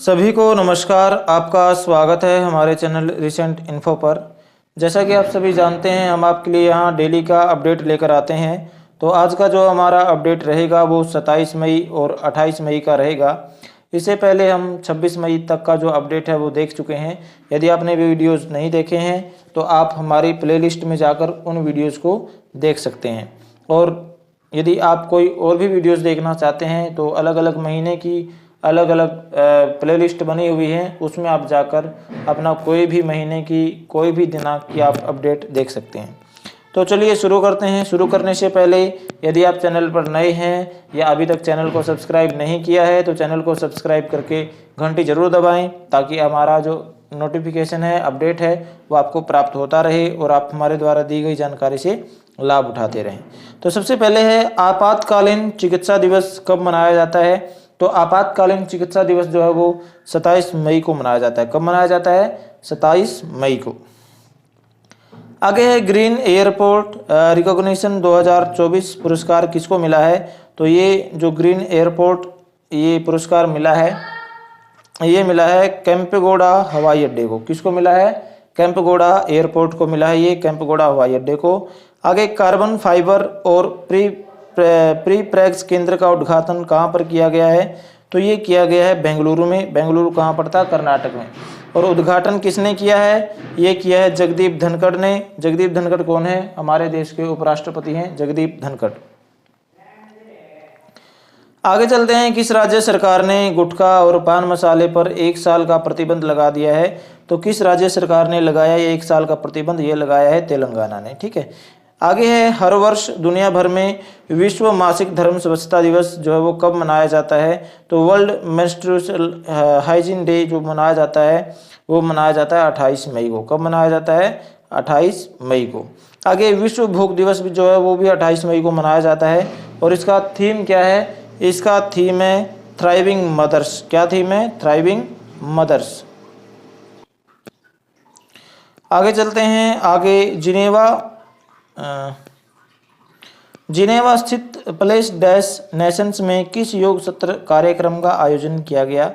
सभी को नमस्कार। आपका स्वागत है हमारे चैनल रिसेंट इन्फो पर। जैसा कि आप सभी जानते हैं, हम आपके लिए यहाँ डेली का अपडेट लेकर आते हैं। तो आज का जो हमारा अपडेट रहेगा वो 27 मई और 28 मई का रहेगा। इससे पहले हम 26 मई तक का जो अपडेट है वो देख चुके हैं। यदि आपने भी वीडियोज़ नहीं देखे हैं तो आप हमारी प्लेलिस्ट में जाकर उन वीडियोज़ को देख सकते हैं। और यदि आप कोई और भी वीडियोज़ देखना चाहते हैं तो अलग अलग महीने की अलग अलग प्लेलिस्ट बनी हुई है, उसमें आप जाकर अपना कोई भी महीने की कोई भी दिनांक की आप अपडेट देख सकते हैं। तो चलिए शुरू करते हैं। शुरू करने से पहले यदि आप चैनल पर नए हैं या अभी तक चैनल को सब्सक्राइब नहीं किया है तो चैनल को सब्सक्राइब करके घंटी जरूर दबाएं, ताकि हमारा जो नोटिफिकेशन है, अपडेट है, वो आपको प्राप्त होता रहे और आप हमारे द्वारा दी गई जानकारी से लाभ उठाते रहें। तो सबसे पहले है आपातकालीन चिकित्सा दिवस कब मनाया जाता है। तो आपातकालीन चिकित्सा दिवस जो है वो 27 मई को मनाया जाता है। कब मनाया जाता है? 27 मई को। आगे है ग्रीन एयरपोर्ट रिकॉग्निशन 2024 पुरस्कार किसको मिला है। तो ये जो ग्रीन एयरपोर्ट ये पुरस्कार मिला है, ये मिला है केम्पेगौड़ा हवाई अड्डे को। किसको मिला है? केम्पेगौड़ा एयरपोर्ट को मिला है ये, केम्पेगौड़ा हवाई अड्डे को। आगे कार्बन फाइबर और प्री प्रेक्स केंद्र का उद्घाटन कहाँ पर किया गया है। तो ये किया गया है बेंगलुरु में। बेंगलुरु कहाँ पड़ता है? कर्नाटक में। और उद्घाटन किसने किया है? ये किया है जगदीप धनखड़ ने। जगदीप धनखड़ कौन है? हमारे देश के उपराष्ट्रपति हैं जगदीप धनखड़। आगे चलते हैं। किस राज्य सरकार ने गुटखा और पान मसाले पर 1 साल का प्रतिबंध लगा दिया है। तो किस राज्य सरकार ने लगाया ये 1 साल का प्रतिबंध? ये लगाया है तेलंगाना ने। ठीक है। आगे है हर वर्ष दुनिया भर में विश्व मासिक धर्म स्वच्छता दिवस जो है वो कब मनाया जाता है। तो वर्ल्ड मेंस्ट्रुअल हाइजीन डे जो मनाया जाता है वो मनाया जाता है 28 मई को। कब मनाया जाता है? 28 मई को। आगे विश्व भूख दिवस भी जो है वो भी 28 मई को मनाया जाता है। और इसका थीम क्या है? इसका थीम है थ्राइविंग मदर्स। क्या थीम है? Thriving mothers. आगे चलते हैं। आगे जिनेवा स्थित प्लेस डैश नेशंस में किस योग सत्र कार्यक्रम का आयोजन किया गया।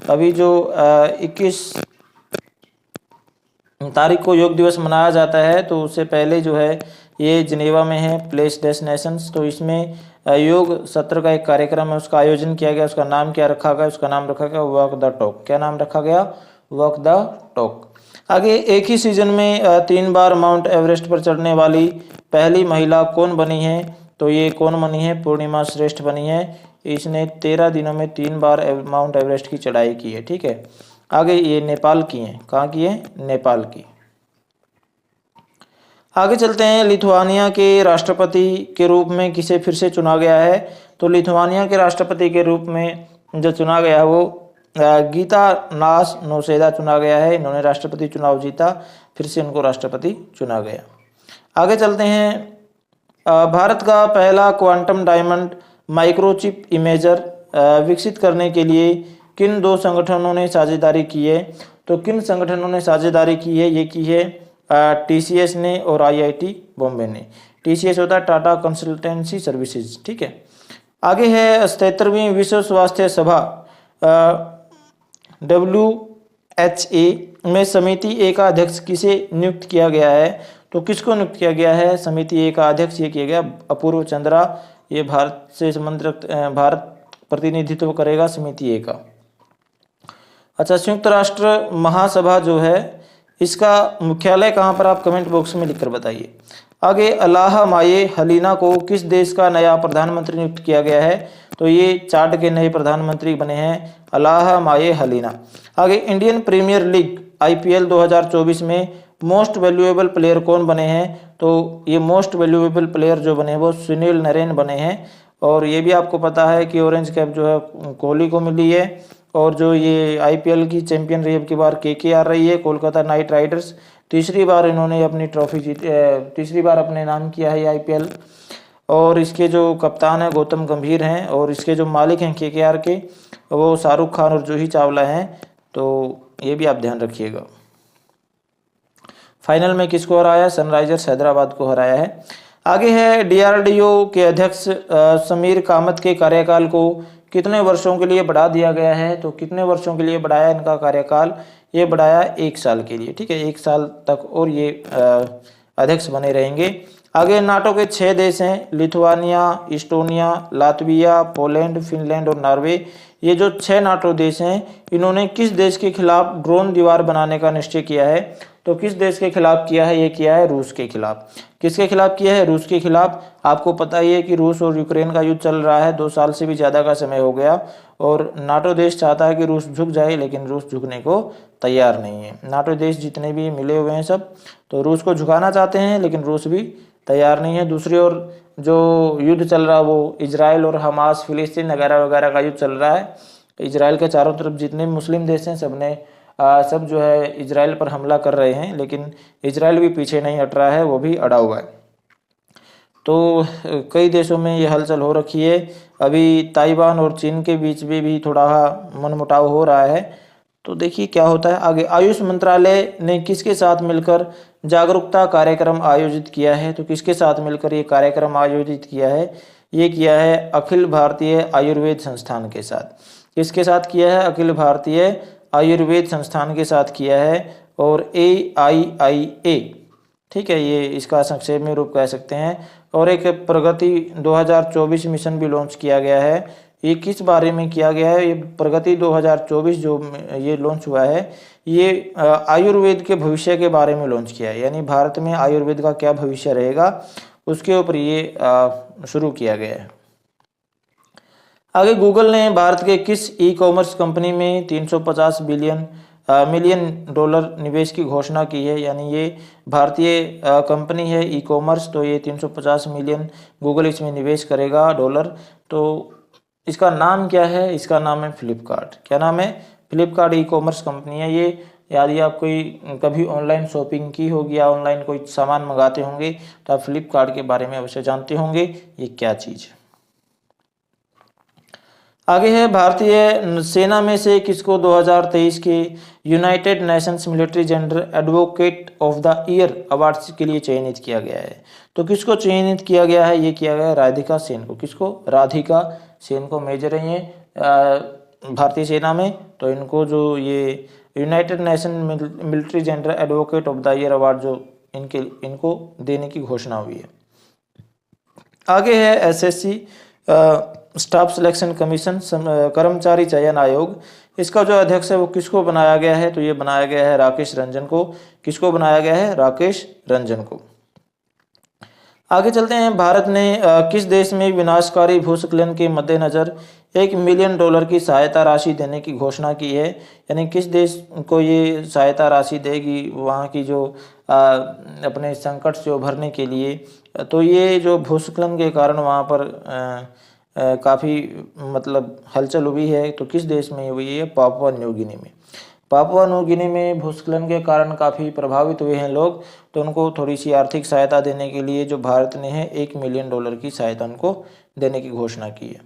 अभी जो 21 तारीख को योग दिवस मनाया जाता है, तो उससे पहले जो है ये जिनेवा में है प्लेस डैश नेशंस। तो इसमें योग सत्र का एक कार्यक्रम है, उसका आयोजन किया गया। उसका नाम क्या रखा गया? उसका नाम रखा गया वॉक द टॉक। क्या नाम रखा गया? Walk the talk. आगे एक ही सीजन में 3 बार माउंट एवरेस्ट पर चढ़ने वाली पहली महिला कौन बनी है। तो ये कौन बनी है? पूर्णिमा श्रेष्ठ बनी है। इसने 13 दिनों में 3 बार माउंट एवरेस्ट की चढ़ाई की है। ठीक है। आगे ये नेपाल की है। कहाँ की है? नेपाल की। आगे चलते हैं। लिथुआनिया के राष्ट्रपति के रूप में किसे फिर से चुना गया है। तो लिथुआनिया के राष्ट्रपति के रूप में जो चुना गया है वो गीतानास नौसेदा चुना गया है। इन्होंने राष्ट्रपति चुनाव जीता, फिर से उनको राष्ट्रपति चुना गया। आगे चलते हैं। भारत का पहला क्वांटम डायमंड माइक्रोचिप इमेजर विकसित करने के लिए किन 2 संगठनों ने साझेदारी की है। तो किन संगठनों ने साझेदारी की है? ये की है TCS ने और IIT बॉम्बे ने। TCS होता है टाटा कंसल्टेंसी सर्विसेज। ठीक है। आगे है 77वीं विश्व स्वास्थ्य सभा WHA में समिति ए का अध्यक्ष किसे नियुक्त किया गया है। तो किसको नियुक्त किया गया है समिति ए का अध्यक्ष? ये किया गया अपूर्व चंद्रा। ये भारत से संबंधित भारत प्रतिनिधित्व करेगा समिति ए का। अच्छा, संयुक्त राष्ट्र महासभा जो है इसका मुख्यालय कहाँ पर? आप कमेंट बॉक्स में लिखकर बताइए। आगे अल्लाह माये हलीना को किस देश का नया प्रधानमंत्री नियुक्त किया गया है। तो ये चाड के नए प्रधानमंत्री बने हैं अल्लाह माये हलीना। आगे इंडियन प्रीमियर लीग IPL 2024 में मोस्ट वैल्यूएबल प्लेयर कौन बने हैं। तो ये मोस्ट वैल्यूएबल प्लेयर जो बने वो सुनील नरेन बने हैं। और ये भी आपको पता है कि ऑरेंज कैप जो है कोहली को मिली है। और जो ये IPL की चैंपियन रही अब की बार KKR रही है, कोलकाता नाइट राइडर्स। तीसरी बार इन्होंने अपनी ट्रॉफी जीती, तीसरी बार अपने नाम किया है IPL। और इसके जो कप्तान है गौतम गंभीर हैं और इसके जो मालिक हैं KKR के वो शाहरुख खान और जूही चावला हैं। तो ये भी आप ध्यान रखिएगा। फाइनल में किसको हराया? सनराइजर्स हैदराबाद को हराया है। आगे है DRDO के अध्यक्ष समीर कामत के कार्यकाल को कितने वर्षों के लिए बढ़ा दिया गया है, तो कितने वर्षों के लिए बढ़ाया इनका कार्यकाल, ये बढ़ाया 1 साल के लिए, ठीक है, 1 साल तक और ये अध्यक्ष बने रहेंगे। आगे नाटो के 6 देश हैं, Lithuania, Estonia, Latvia, Poland, Finland और नॉर्वे। ये जो 6 नाटो देश हैं, इन्होंने किस देश के खिलाफ ड्रोन दीवार बनाने का निश्चय किया है, तो किस देश के खिलाफ किया है, ये किया है रूस के खिलाफ। किसके खिलाफ किया है, रूस के खिलाफ। आपको पता ही है कि रूस और यूक्रेन का युद्ध चल रहा है, 2 साल से भी ज़्यादा का समय हो गया, और नाटो देश चाहता है कि रूस झुक जाए, लेकिन रूस झुकने को तैयार नहीं है। नाटो देश जितने भी मिले हुए हैं सब, तो रूस को झुकाना चाहते हैं, लेकिन रूस भी तैयार नहीं है। दूसरी ओर जो युद्ध चल रहा है वो इजराइल और हमास, फिलिस्तीन वगैरह वगैरह का युद्ध चल रहा है। इजराइल के चारों तरफ जितने मुस्लिम देश हैं सब जो है इजराइल पर हमला कर रहे हैं, लेकिन इजराइल भी पीछे नहीं हट रहा है, वो भी अड़ा हुआ है। तो कई देशों में ये हलचल हो रखी है। अभी ताइवान और चीन के बीच में भी थोड़ा मनमुटाव हो रहा है, तो देखिए क्या होता है आगे। आयुष मंत्रालय ने किसके साथ मिलकर जागरूकता कार्यक्रम आयोजित किया है, तो किसके साथ मिलकर ये कार्यक्रम आयोजित किया है, ये किया है अखिल भारतीय आयुर्वेद संस्थान के साथ। किसके साथ किया है, अखिल भारतीय आयुर्वेद संस्थान के साथ किया है, और AIIA, ठीक है, ये इसका संक्षेप में रूप कह सकते हैं। और एक प्रगति 2024 मिशन भी लॉन्च किया गया है। ये किस बारे में किया गया है, ये प्रगति 2024 जो ये लॉन्च हुआ है, ये आयुर्वेद के भविष्य के बारे में लॉन्च किया है, यानी भारत में आयुर्वेद का क्या भविष्य रहेगा उसके ऊपर ये शुरू किया गया है। आगे गूगल ने भारत के किस ई कॉमर्स कंपनी में 350 मिलियन डॉलर निवेश की घोषणा की है, यानी ये भारतीय कंपनी है ई कॉमर्स, तो ये 350 मिलियन गूगल इसमें निवेश करेगा डॉलर। तो इसका नाम क्या है, इसका नाम है फ्लिपकार्ट। क्या नाम है, फ्लिपकार्ट ई कॉमर्स कंपनी है ये। यदि आप कोई कभी ऑनलाइन शॉपिंग की होगी या ऑनलाइन कोई सामान मंगाते होंगे तो आप फ्लिपकार्ट के बारे में अवश्य जानते होंगे ये क्या चीज़ है। आगे है भारतीय सेना में से किसको 2023 के United Nations military general advocate of the year award के लिए चयनित किया गया है, तो किसको चयनित किया गया है, ये किया गया है राधिका सेन को। किसको, राधिका सेन को, मेजर है ये भारतीय सेना में, तो इनको जो ये United nation military general advocate of the year award जो इनको देने की घोषणा हुई है। आगे है SSC स्टाफ सिलेक्शन कमीशन कर्मचारी चयन आयोग। इसका जो अध्यक्ष है वो किसको बनाया गया है, तो ये बनाया गया है राकेश रंजन को। किसको बनाया गया है, राकेश रंजन को। आगे चलते हैं, भारत ने किस देश में विनाशकारी भूस्खलन के मद्देनजर $1 मिलियन की सहायता राशि देने की घोषणा की है, यानी किस देश को ये सहायता राशि देगी वहाँ की जो अपने संकट से उभरने के लिए। तो ये जो भूस्खलन के कारण वहाँ पर काफ़ी मतलब हलचल हुई है, तो किस देश में हुई है, पापुआ न्यू गिनी में। पापुआ न्यू गिनी में भूस्खलन के कारण काफ़ी प्रभावित हुए हैं लोग, तो उनको थोड़ी सी आर्थिक सहायता देने के लिए जो भारत ने है $1 मिलियन की सहायता उनको देने की घोषणा की है।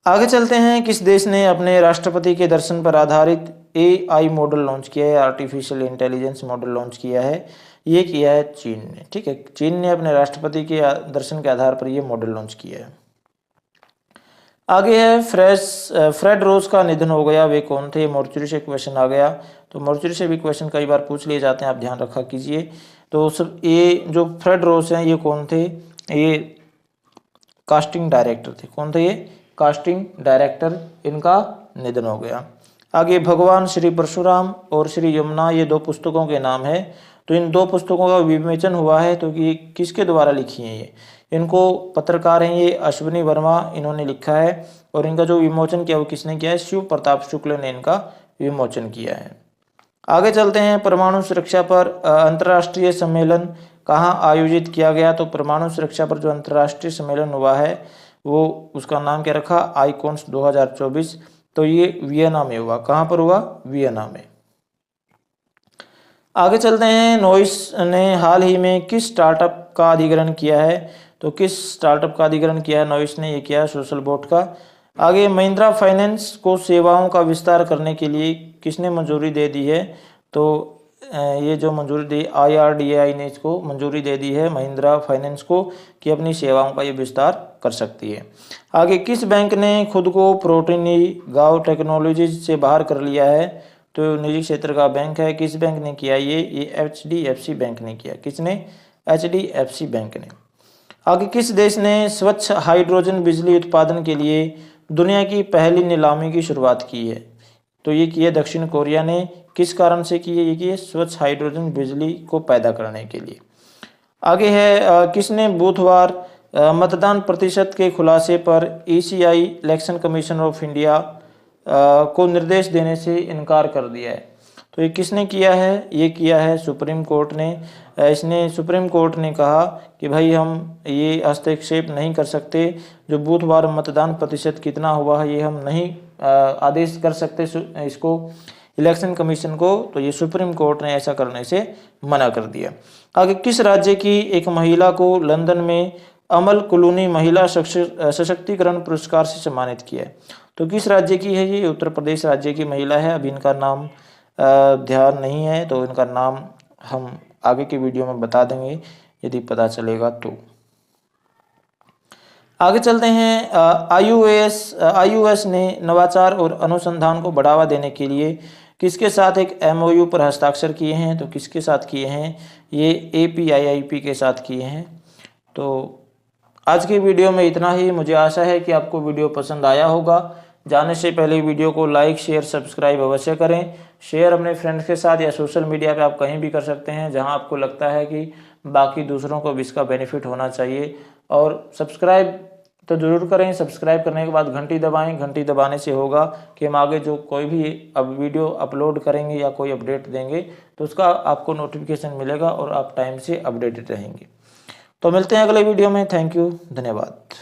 आगे चलते हैं, किस देश ने अपने राष्ट्रपति के दर्शन पर आधारित AI मॉडल लॉन्च किया है, आर्टिफिशियल इंटेलिजेंस मॉडल लॉन्च किया है, ये किया है चीन ने। ठीक है, चीन ने अपने राष्ट्रपति के दर्शन के आधार पर ये मॉडल लॉन्च किया है। आगे है फ्रेड रोज का निधन हो गया, वे कौन थे, मॉर्चरी से क्वेश्चन आ गया, तो मॉर्चरी से भी क्वेश्चन कई बार पूछ लिए जाते हैं, आप ध्यान रखा कीजिए। तो सब ये जो फ्रेड रोज हैं ये कौन थे, ये कास्टिंग डायरेक्टर थे। कौन थे ये, कास्टिंग डायरेक्टर, इनका निधन हो गया। आगे भगवान श्री परशुराम और श्री यमुना, ये 2 पुस्तकों के नाम है, तो इन 2 पुस्तकों का विमोचन हुआ है, तो ये किसके द्वारा लिखी हैं ये, इनको पत्रकार हैं ये अश्विनी वर्मा, इन्होंने लिखा है, और इनका जो विमोचन किया वो किसने किया है, शिव प्रताप शुक्ल ने इनका विमोचन किया है। आगे चलते हैं, परमाणु सुरक्षा पर अंतर्राष्ट्रीय सम्मेलन कहाँ आयोजित किया गया, तो परमाणु सुरक्षा पर जो अंतर्राष्ट्रीय सम्मेलन हुआ है वो उसका नाम क्या रखा, आईकॉन्स 2024, तो ये वियना में हुआ। कहाँ पर हुआ, वियना में। आगे चलते हैं, नॉइस ने हाल ही में किस स्टार्टअप का अधिग्रहण किया है, तो किस स्टार्टअप का अधिग्रहण किया है नॉइस ने, ये किया है सोशल बोट का। आगे महिंद्रा फाइनेंस को सेवाओं का विस्तार करने के लिए किसने मंजूरी दे दी है, तो ये जो मंजूरी दी IRDAI ने इसको मंजूरी दे दी है महिंद्रा फाइनेंस को कि अपनी सेवाओं का ये विस्तार कर सकती है। आगे, किस बैंक ने खुद को प्रोटीनी गांव टेक्नोलॉजीज से बाहर कर लिया है? तो निजी क्षेत्र का बैंक है। किस बैंक ने किया ये HDFC बैंक ने किया। किसने? HDFC बैंक ने। आगे, किस देश ने स्वच्छ हाइड्रोजन बिजली उत्पादन के लिए दुनिया की पहली नीलामी की शुरुआत की है? तो ये की है दक्षिण कोरिया ने। किस कारण से की है? ये की है स्वच्छ हाइड्रोजन बिजली को पैदा करने के लिए। आगे है किसने बुधवार मतदान प्रतिशत के खुलासे पर ECI election commission of India को निर्देश देने से इनकार कर दिया है? तो ये किसने किया है? ये किया है सुप्रीम कोर्ट ने। इसने सुप्रीम कोर्ट ने कहा कि भाई हम ये हस्तक्षेप नहीं कर सकते, जो बुधवार मतदान प्रतिशत कितना हुआ है ये हम नहीं आदेश कर सकते इसको इलेक्शन कमीशन को। तो ये सुप्रीम कोर्ट ने ऐसा करने से मना कर दिया। आगे, किस राज्य की एक महिला को लंदन में अमल क्लूनी महिला सशक्तिकरण पुरस्कार से सम्मानित किया है? तो किस राज्य की है ये? उत्तर प्रदेश राज्य की महिला है। अभी इनका नाम ध्यान नहीं है, तो इनका नाम हम आगे की वीडियो में बता देंगे यदि पता चलेगा तो। आगे चलते हैं। IUS ने नवाचार और अनुसंधान को बढ़ावा देने के लिए किसके साथ एक MOU पर हस्ताक्षर किए हैं? तो किसके साथ किए हैं? ये APIIP के साथ किए हैं। तो आज की वीडियो में इतना ही। मुझे आशा है कि आपको वीडियो पसंद आया होगा। जाने से पहले वीडियो को लाइक, शेयर, सब्सक्राइब अवश्य करें। शेयर अपने फ्रेंड्स के साथ या सोशल मीडिया पे आप कहीं भी कर सकते हैं जहां आपको लगता है कि बाकी दूसरों को भी इसका बेनिफिट होना चाहिए। और सब्सक्राइब तो ज़रूर करें। सब्सक्राइब करने के बाद घंटी दबाएं। घंटी दबाने से होगा कि हम आगे जो कोई भी अब वीडियो अपलोड करेंगे या कोई अपडेट देंगे तो उसका आपको नोटिफिकेशन मिलेगा और आप टाइम से अपडेटेड रहेंगे। तो मिलते हैं अगले वीडियो में। थैंक यू, धन्यवाद।